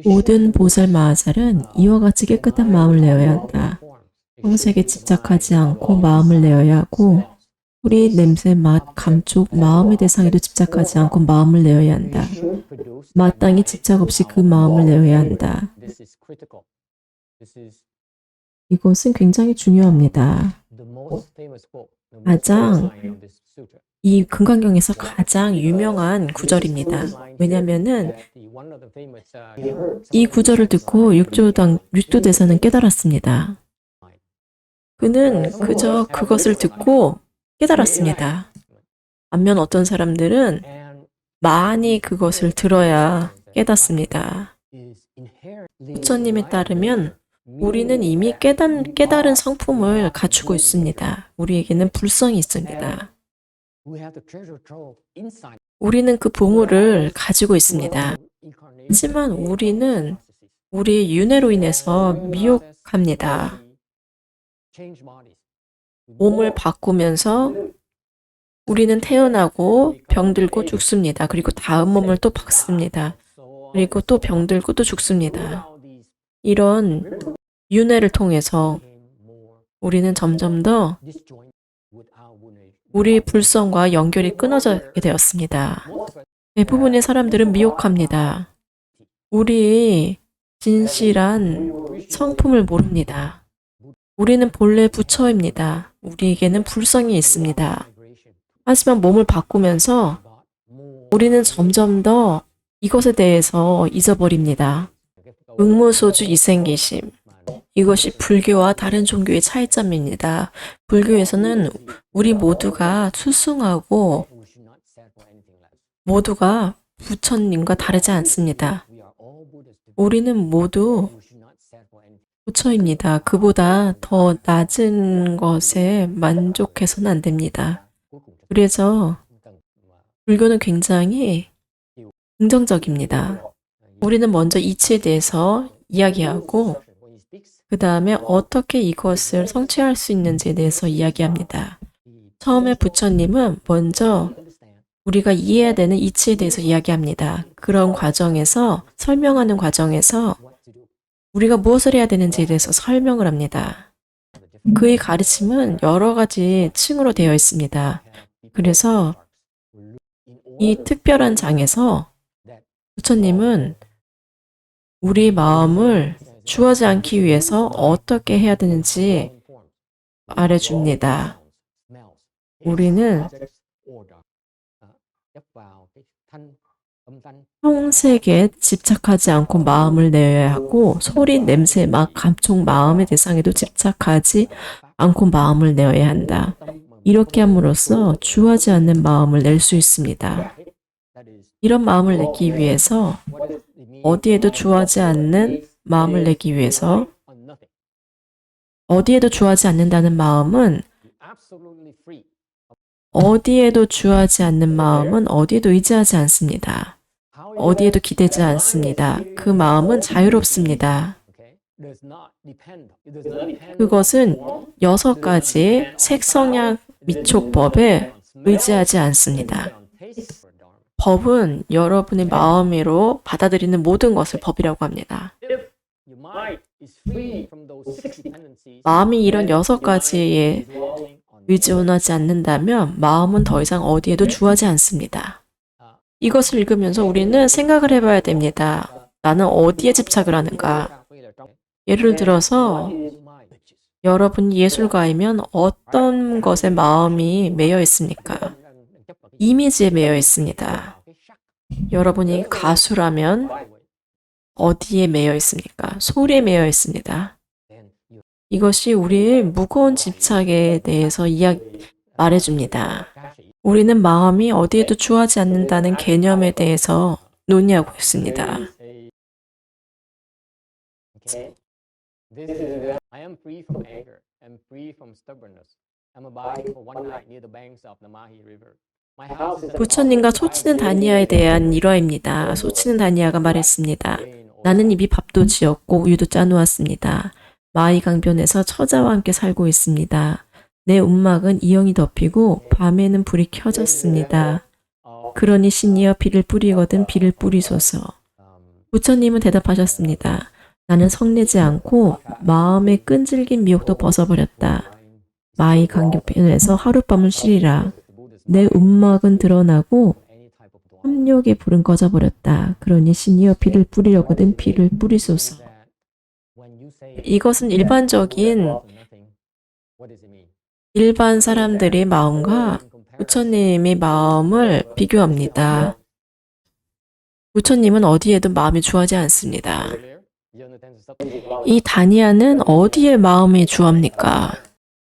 모든 보살 마하살은 이와 같이 깨끗한 마음을 내어야 한다. 형색에 집착하지 않고 마음을 내어야 하고 소리, 냄새, 맛, 감촉, 마음의 대상에도 집착하지 않고 마음을 내어야 한다. 마땅히 집착 없이 그 마음을 내어야 한다. 이것은 굉장히 중요합니다. 이 금강경에서 가장 유명한 구절입니다. 왜냐하면은 이 구절을 듣고 육조대사는 깨달았습니다. 그는 그저 그것을 듣고 깨달았습니다. 반면 어떤 사람들은 많이 그것을 들어야 깨닫습니다. 부처님에 따르면 우리는 이미 깨달은 성품을 갖추고 있습니다. 우리에게는 불성이 있습니다. 우리는 그 보물을 가지고 있습니다. 하지만 우리는 우리의 윤회로 인해서 미혹합니다. 몸을 바꾸면서 우리는 태어나고 병들고 죽습니다. 그리고 다음 몸을 또 받습니다. 그리고 또 병들고 또 죽습니다. 이런 윤회를 통해서 우리는 점점 더 우리의 불성과 연결이 끊어지게 되었습니다. 대부분의 사람들은 미혹합니다. 우리의 진실한 성품을 모릅니다. 우리는 본래 부처입니다. 우리에게는 불성이 있습니다. 하지만 몸을 바꾸면서 우리는 점점 더 이것에 대해서 잊어버립니다. 응무소주 이생기심. 이것이 불교와 다른 종교의 차이점입니다. 불교에서는 우리 모두가 투승하고 모두가 부처님과 다르지 않습니다. 우리는 모두 부처입니다. 그보다 더 낮은 것에 만족해서는 안 됩니다. 그래서 불교는 굉장히 긍정적입니다. 우리는 먼저 이치에 대해서 이야기하고 그 다음에 어떻게 이것을 성취할 수 있는지에 대해서 이야기합니다. 처음에 부처님은 먼저 우리가 이해해야 되는 이치에 대해서 이야기합니다. 그런 과정에서 설명하는 과정에서 우리가 무엇을 해야 되는지에 대해서 설명을 합니다. 그의 가르침은 여러 가지 층으로 되어 있습니다. 그래서 이 특별한 장에서 부처님은 우리 마음을 주하지 않기 위해서 어떻게 해야 되는지 말해줍니다. 우리는 형색에 집착하지 않고 마음을 내어야 하고 소리, 냄새, 맛, 감촉, 마음의 대상에도 집착하지 않고 마음을 내어야 한다. 이렇게 함으로써 주하지 않는 마음을 낼 수 있습니다. 이런 마음을 내기 위해서 어디에도 주하지 않는 마음을 내기 위해서 어디에도 주하지 않는다는 마음은 어디에도 주하지 않는 마음은 어디에도 의지하지 않습니다. 어디에도 기대지 않습니다. 그 마음은 자유롭습니다. 그것은 6가지 색성약 미촉법에 의지하지 않습니다. 법은 여러분의 마음으로 받아들이는 모든 것을 법이라고 합니다. 마음이 이런 6가지에 의존하지 않는다면 마음은 더 이상 어디에도 주하지 않습니다. 이것을 읽으면서 우리는 생각을 해봐야 됩니다. 나는 어디에 집착을 하는가? 예를 들어서 여러분 예술가이면 어떤 것에 마음이 매여 있습니까? 이미지에 매여 있습니다. 여러분이 가수라면 어디에 매여 있습니까? 소리에 매여 있습니다. 이것이 우리의 무거운 집착에 대해서 말해줍니다. 우리는 마음이 어디에도 주하지 않는다는 개념에 대해서 논의하고 있습니다. 부처님과 소치는 다니아에 대한 일화입니다. 소치는 다니아가 말했습니다. 나는 이미 밥도 지었고 우유도 짜놓았습니다. 마이 강변에서 처자와 함께 살고 있습니다. 내 움막은 이형이 덮이고 밤에는 불이 켜졌습니다. 그러니 신이여 비를 뿌리거든 비를 뿌리소서. 부처님은 대답하셨습니다. 나는 성내지 않고 마음의 끈질긴 미혹도 벗어버렸다. 마이 강경편에서 하룻밤을 쉬리라. 내 움막은 드러나고 탐욕의 불은 꺼져버렸다. 그러니 신이여 비를 뿌리려거든 비를 뿌리소서. 이것은 일반 사람들의 마음과 부처님의 마음을 비교합니다. 부처님은 어디에도 마음이 주하지 않습니다. 이 다니아는 어디에 마음이 주합니까?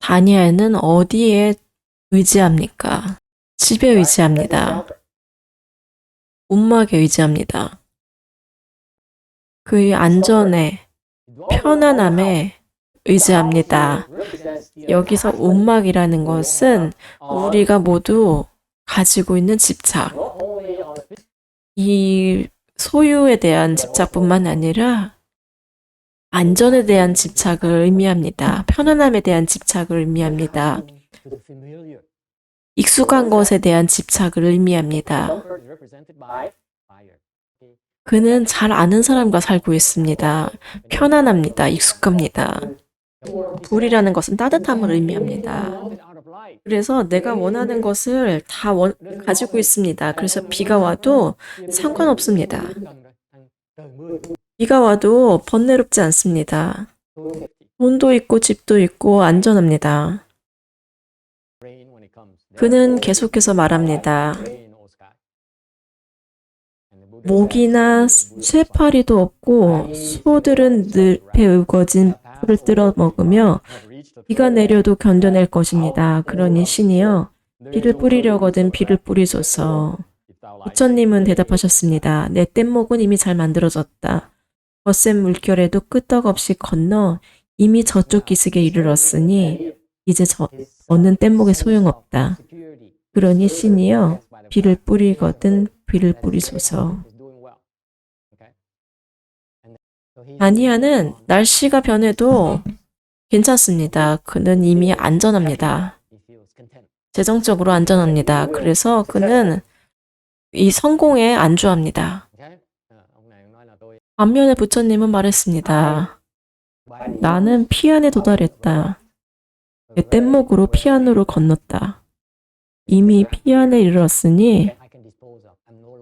다니아는 어디에 의지합니까? 집에 의지합니다. 움막에 의지합니다. 그의 안전에, 편안함에 의지합니다. 여기서 움막이라는 것은 우리가 모두 가지고 있는 집착, 이 소유에 대한 집착뿐만 아니라 안전에 대한 집착을 의미합니다. 편안함에 대한 집착을 의미합니다. 익숙한 것에 대한 집착을 의미합니다. 그는 잘 아는 사람과 살고 있습니다. 편안합니다. 익숙합니다. 불이라는 것은 따뜻함을 의미합니다. 그래서 내가 원하는 것을 다 가지고 있습니다. 그래서 비가 와도 상관없습니다. 비가 와도 번뇌롭지 않습니다. 돈도 있고 집도 있고 안전합니다. 그는 계속해서 말합니다. 모기나 쇠파리도 없고 소들은 늪에 우거진 풀을 뜯어 먹으며 비가 내려도 견뎌낼 것입니다. 그러니 신이여 비를 뿌리려거든 비를 뿌리소서. 부처님은 대답하셨습니다. 내 뗏목은 이미 잘 만들어졌다. 거센 물결에도 끄떡없이 건너 이미 저쪽 기슭에 이르렀으니 이제 얻는 뗏목에 소용없다. 그러니 신이여 비를 뿌리거든 비를 뿌리소서. 다니아는 날씨가 변해도 괜찮습니다. 그는 이미 안전합니다. 재정적으로 안전합니다. 그래서 그는 이 성공에 안주합니다. 반면에 부처님은 말했습니다. 나는 피안에 도달했다. 내 뗏목으로 피안으로 건넜다. 이미 피안에 이르렀으니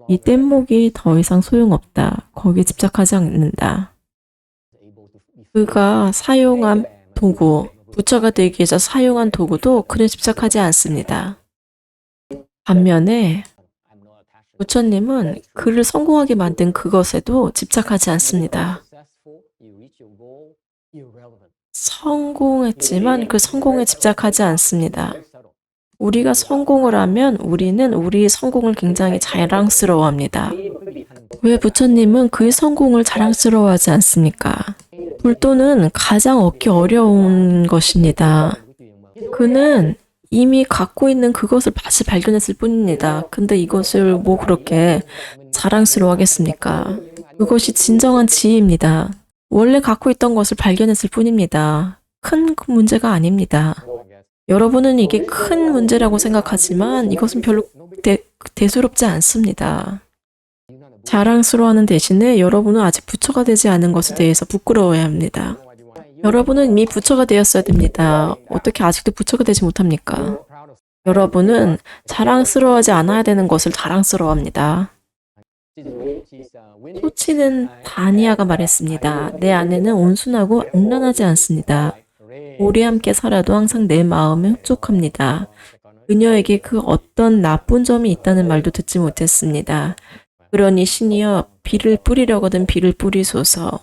이 뗏목이 더 이상 소용없다. 거기에 집착하지 않는다. 그가 사용한 도구, 부처가 되기 위해서 사용한 도구도 그는 집착하지 않습니다. 반면에 부처님은 그를 성공하게 만든 그것에도 집착하지 않습니다. 성공했지만 그 성공에 집착하지 않습니다. 우리가 성공을 하면 우리는 우리의 성공을 굉장히 자랑스러워합니다. 왜 부처님은 그의 성공을 자랑스러워하지 않습니까? 불도는 가장 얻기 어려운 것입니다. 그는 이미 갖고 있는 그것을 다시 발견했을 뿐입니다. 근데 이것을 뭐 그렇게 자랑스러워하겠습니까? 그것이 진정한 지혜입니다. 원래 갖고 있던 것을 발견했을 뿐입니다. 큰 문제가 아닙니다. 여러분은 이게 큰 문제라고 생각하지만 이것은 별로 대수롭지 않습니다. 자랑스러워하는 대신에 여러분은 아직 부처가 되지 않은 것에 대해서 부끄러워해야 합니다. 여러분은 이미 부처가 되었어야 됩니다. 어떻게 아직도 부처가 되지 못합니까? 여러분은 자랑스러워하지 않아야 되는 것을 자랑스러워합니다. 소치는 다니아가 말했습니다. 내 아내는 온순하고 음란하지 않습니다. 오래 함께 살아도 항상 내 마음에 흡족합니다. 그녀에게 그 어떤 나쁜 점이 있다는 말도 듣지 못했습니다. 그러니 신이여 비를 뿌리려거든 비를 뿌리소서.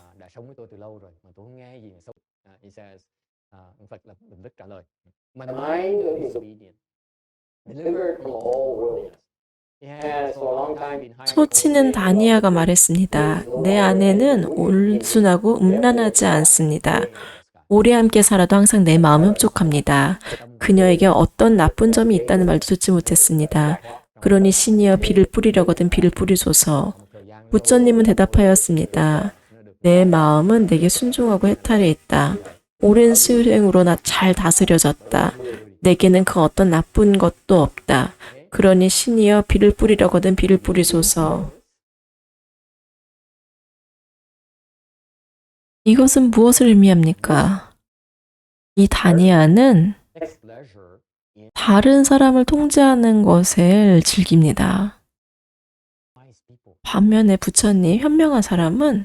소치는 다니아가 말했습니다. 내 아내는 온순하고 음란하지 않습니다. 오래 함께 살아도 항상 내 마음은 흡족합니다. 그녀에게 어떤 나쁜 점이 있다는 말도 듣지 못했습니다. 그러니 신이여 비를 뿌리려거든 비를 뿌리소서. 부처님은 대답하였습니다. 내 마음은 내게 순종하고 해탈해 있다. 오랜 수행으로 나 잘 다스려졌다. 내게는 그 어떤 나쁜 것도 없다. 그러니 신이여 비를 뿌리려거든 비를 뿌리소서. 이것은 무엇을 의미합니까? 이 다니아는 다른 사람을 통제하는 것을 즐깁니다. 반면에 부처님, 현명한 사람은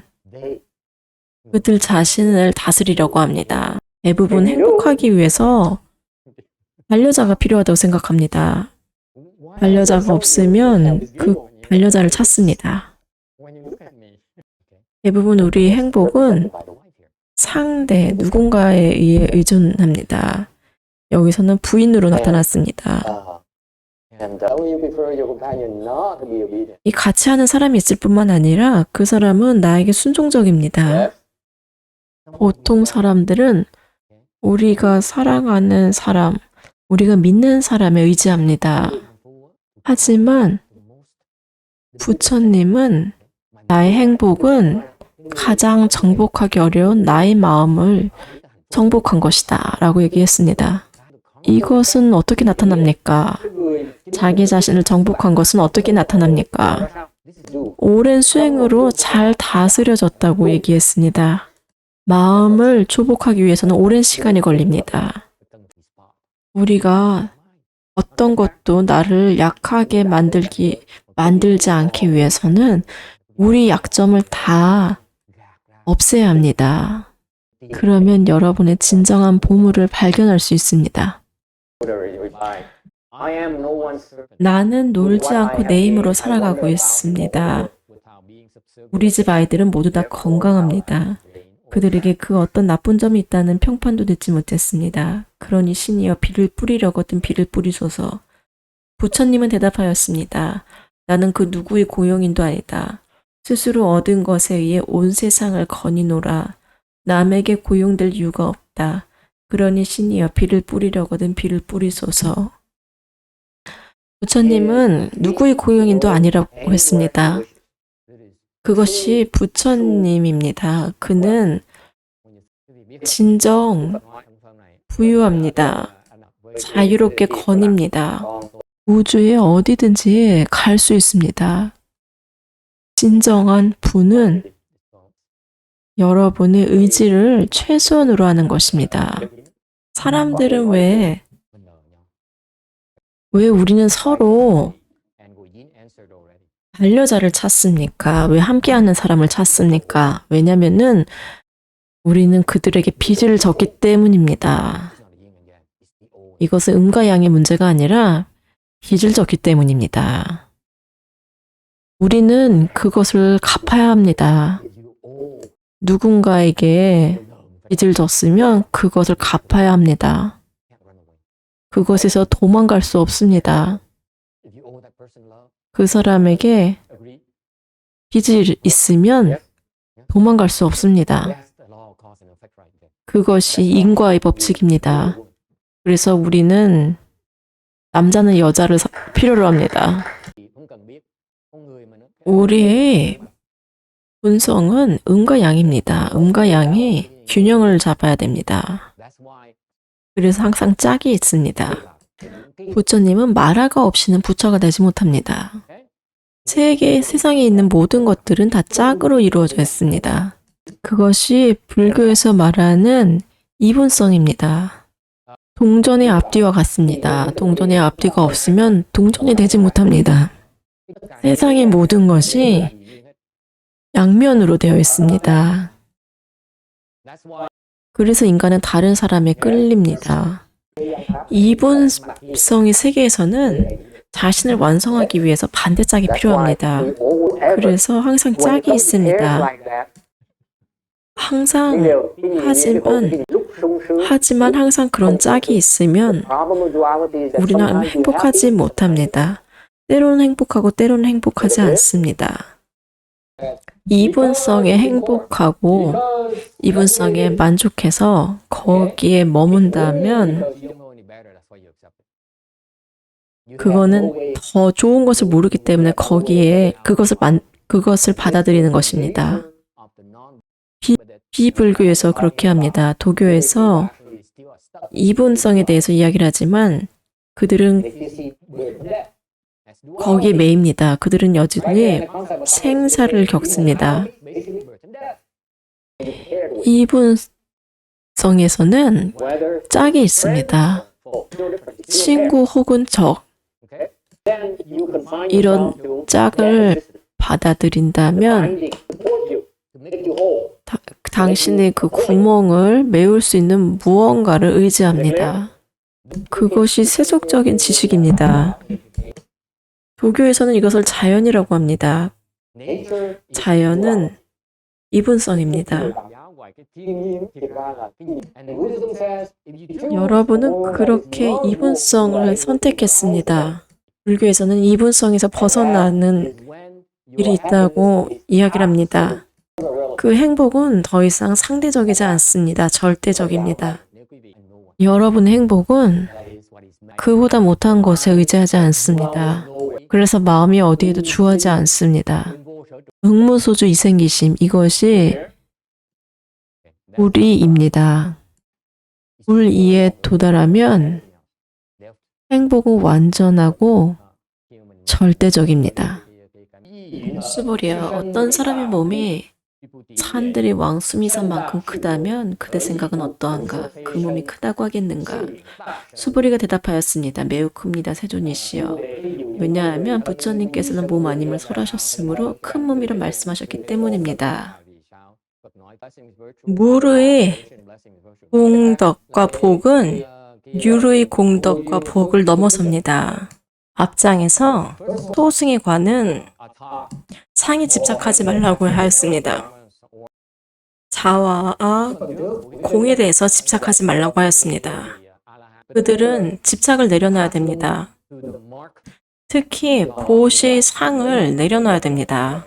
그들 자신을 다스리려고 합니다. 대부분 행복하기 위해서 반려자가 필요하다고 생각합니다. 반려자가 없으면 그 반려자를 찾습니다. 대부분 우리의 행복은 상대, 누군가에 의해 의존합니다. 여기서는 부인으로 나타났습니다. 이 같이 하는 사람이 있을 뿐만 아니라 그 사람은 나에게 순종적입니다. 보통 사람들은 우리가 사랑하는 사람, 우리가 믿는 사람에 의지합니다. 하지만 부처님은 나의 행복은 가장 정복하기 어려운 나의 마음을 정복한 것이다 라고 얘기했습니다. 이것은 어떻게 나타납니까? 자기 자신을 정복한 것은 어떻게 나타납니까? 오랜 수행으로 잘 다스려졌다고 얘기했습니다. 마음을 조복하기 위해서는 오랜 시간이 걸립니다. 우리가 어떤 것도 나를 약하게 만들지 않기 위해서는 우리 약점을 다 없애야 합니다. 그러면 여러분의 진정한 보물을 발견할 수 있습니다. 나는 놀지 않고 내 힘으로 살아가고 있습니다. 우리 집 아이들은 모두 다 건강합니다. 그들에게 그 어떤 나쁜 점이 있다는 평판도 듣지 못했습니다. 그러니 신이여 비를 뿌리려거든 비를 뿌리소서. 부처님은 대답하였습니다. 나는 그 누구의 고용인도 아니다. 스스로 얻은 것에 의해 온 세상을 거니노라. 남에게 고용될 이유가 없다. 그러니 신이여 비를 뿌리려거든 비를 뿌리소서. 부처님은 누구의 고용인도 아니라고 했습니다. 그것이 부처님입니다. 그는 진정 부유합니다. 자유롭게 거닙니다. 우주에 어디든지 갈 수 있습니다. 진정한 부는 여러분의 의지를 최소한으로 하는 것입니다. 사람들은 왜 우리는 서로 반려자를 찾습니까? 왜 함께하는 사람을 찾습니까? 왜냐면은 우리는 그들에게 빚을 졌기 때문입니다. 이것은 음과 양의 문제가 아니라 빚을 졌기 때문입니다. 우리는 그것을 갚아야 합니다. 누군가에게 빚을 졌으면 그것을 갚아야 합니다. 그것에서 도망갈 수 없습니다. 그 사람에게 빚이 있으면 도망갈 수 없습니다. 그것이 인과의 법칙입니다. 그래서 우리는 남자는 여자를 필요로 합니다. 우리의 본성은 음과 양입니다. 음과 양이 균형을 잡아야 됩니다. 그래서 항상 짝이 있습니다. 부처님은 마라가 없이는 부처가 되지 못합니다. 세상에 있는 모든 것들은 다 짝으로 이루어져 있습니다. 그것이 불교에서 말하는 이분성입니다. 동전의 앞뒤와 같습니다. 동전의 앞뒤가 없으면 동전이 되지 못합니다. 세상의 모든 것이 양면으로 되어 있습니다. 그래서 인간은 다른 사람에 끌립니다. 이분성의 세계에서는 자신을 완성하기 위해서 반대짝이 필요합니다. 그래서 항상 짝이 있습니다. 하지만 항상 그런 짝이 있으면 우리는 행복하지 못합니다. 때로는 행복하고 때로는 행복하지 않습니다. 이분성에 행복하고 이분성에 만족해서 거기에 머문다면 그거는 더 좋은 것을 모르기 때문에 거기에 그것을 받아들이는 것입니다. 비불교에서 그렇게 합니다. 도교에서 이분성에 대해서 이야기를 하지만 그들은 거기에 매입니다. 그들은 여전히 생사를 겪습니다. 이분성에서는 짝이 있습니다. 친구 혹은 적. 이런 짝을 받아들인다면 당신의 그 구멍을 메울 수 있는 무언가를 의지합니다. 그것이 세속적인 지식입니다. 도교에서는 이것을 자연이라고 합니다. 자연은 이분성입니다. 여러분은 그렇게 이분성을 선택했습니다. 불교에서는 이분성에서 벗어나는 일이 있다고 이야기를 합니다. 그 행복은 더 이상 상대적이지 않습니다. 절대적입니다. 여러분의 행복은 그보다 못한 것에 의지하지 않습니다. 그래서 마음이 어디에도 주하지 않습니다. 응무소주 이생기심, 이것이 불이입니다. 불이에 도달하면 행복은 완전하고 절대적입니다. 수불이야, 어떤 사람의 몸이 산들이 왕수미산만큼 크다면 그대 생각은 어떠한가? 그 몸이 크다고 하겠는가? 수부리가 대답하였습니다. 매우 큽니다, 세존이시여. 왜냐하면 부처님께서는 몸 아님을 설하셨으므로 큰 몸이라 말씀하셨기 때문입니다. 무르의 공덕과 복은 유르의 공덕과 복을 넘어섭니다. 앞장에서 토승의 관은 상에 집착하지 말라고 하였습니다. 자와 공에 대해서 집착하지 말라고 하였습니다. 그들은 집착을 내려놔야 됩니다. 특히 보시 상을 내려놔야 됩니다.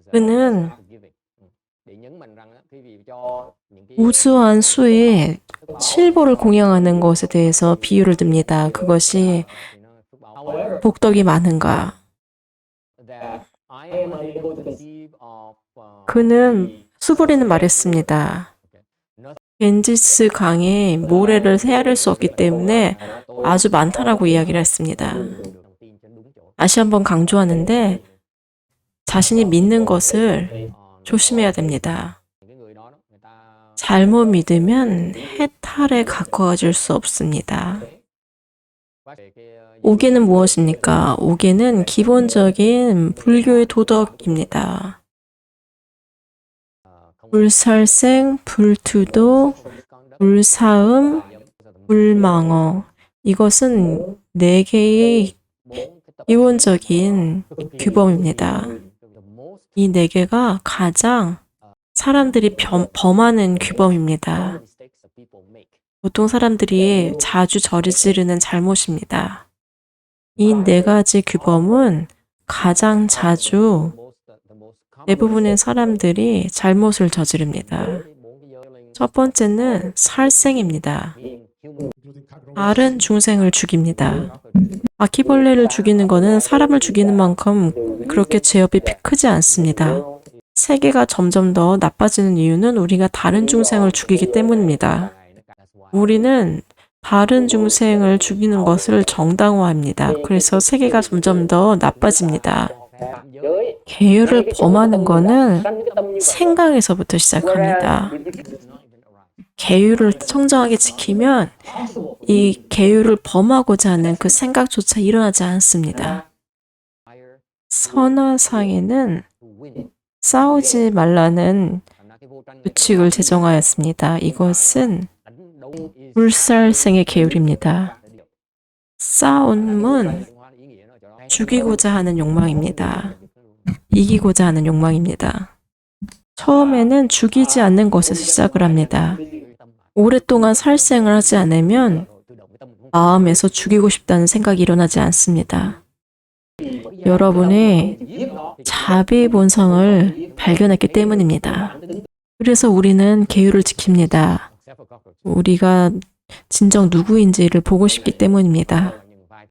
그는 우수한 수의 칠보를 공양하는 것에 대해서 비유를 듭니다. 그것이 복덕이 많은가? 그는 수부리는 말했습니다. 겐지스 강에 모래를 헤아릴 수 없기 때문에 아주 많다라고 이야기를 했습니다. 다시 한번 강조하는데 자신이 믿는 것을 조심해야 됩니다. 잘못 믿으면 해탈에 가까워질 수 없습니다. 오계는 무엇입니까? 오계는 기본적인 불교의 도덕입니다. 불살생, 불투도, 불사음, 불망어. 이것은 4개의 기본적인 규범입니다. 이 4개가 가장 사람들이 범하는 규범입니다. 보통 사람들이 자주 저지르는 잘못입니다. 이 4가지 규범은 가장 자주 대부분의 사람들이 잘못을 저지릅니다. 첫 번째는 살생입니다. 다른 중생을 죽입니다. 바퀴벌레를 죽이는 것은 사람을 죽이는 만큼 그렇게 죄업이 크지 않습니다. 세계가 점점 더 나빠지는 이유는 우리가 다른 중생을 죽이기 때문입니다. 우리는 다른 중생을 죽이는 것을 정당화합니다. 그래서 세계가 점점 더 나빠집니다. 계율을 범하는 것은 생각에서부터 시작합니다. 계율을 청정하게 지키면 이 계율을 범하고자 하는 그 생각조차 일어나지 않습니다. 선화상에는 싸우지 말라는 규칙을 제정하였습니다. 이것은 불살생의 계율입니다. 싸움은 죽이고자 하는 욕망입니다. 이기고자 하는 욕망입니다. 처음에는 죽이지 않는 것에서 시작을 합니다. 오랫동안 살생을 하지 않으면 마음에서 죽이고 싶다는 생각이 일어나지 않습니다. 여러분의 자비 본성을 발견했기 때문입니다. 그래서 우리는 계율을 지킵니다. 우리가 진정 누구인지를 보고 싶기 때문입니다.